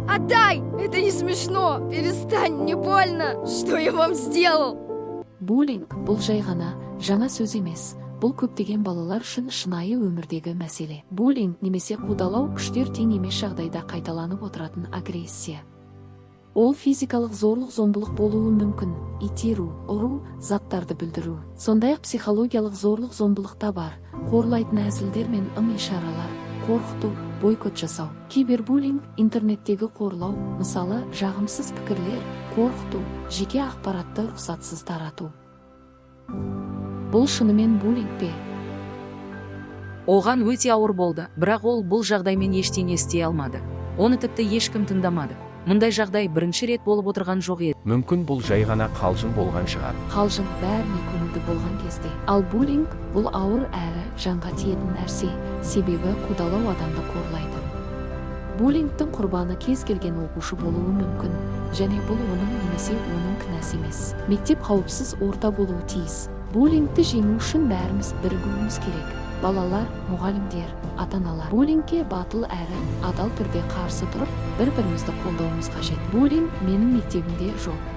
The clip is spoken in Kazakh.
Отдай! Это не смешно! Перестань, мне больно! Что я вам сделал? Буллинг бұл жай ғана жаңа сөз емес. Бұл көптеген балалар үшін шынайы өмірдегі мәселе. Буллинг немесе қудалау күштер тең емес жағдайда қайталанып отыратын агрессия. Ол физикалық зорлық-зомбылық болуы мүмкін, итеру, ұру, заттарды білдіру. Сондай-ақ психологиялық зорлық-зомбылықта бар, қорлайтын әзілдер мен ым-ишаралар, қорқыту, бойкот жасау. Кибербуллинг интернеттегі қорлау, мысалы, жағымсыз пікірлер, қорқыту, жеке ақпаратты рұқсатсыз тарату. Бұл шынымен буллинг пе? Оған өте ауыр болды, бірақ ол бұл жағдаймен ештеңе істей алмады. Оны тіпті ешкім тыңдамады. Мұндай жағдай бірінші рет болып отырған жоқ еді. Мүмкін бұл жай ғана қалжың болған шығар. Қалжың бәріне көңілді болған кезде. Ал буллинг бұл ауыр әрі жанға тиетін нәрсе, себебі қудалау адамды қорлайды. Буллингтің құрбаны кез келген оқушы болуы мүмкін, және бұл оның немесе оның кінәсі емес. Мектеп қауіпсіз орта болуы тиіс. Буллингті жеңу үшін бәріміз бірігуіміз керек. Балалар, мұғалімдер, ата-аналар. Буллингке батыл әрі адал түрде қарсы тұрып, бір-бірімізді қолдауымыз қажет. Буллинг менің мектебімде жоқ.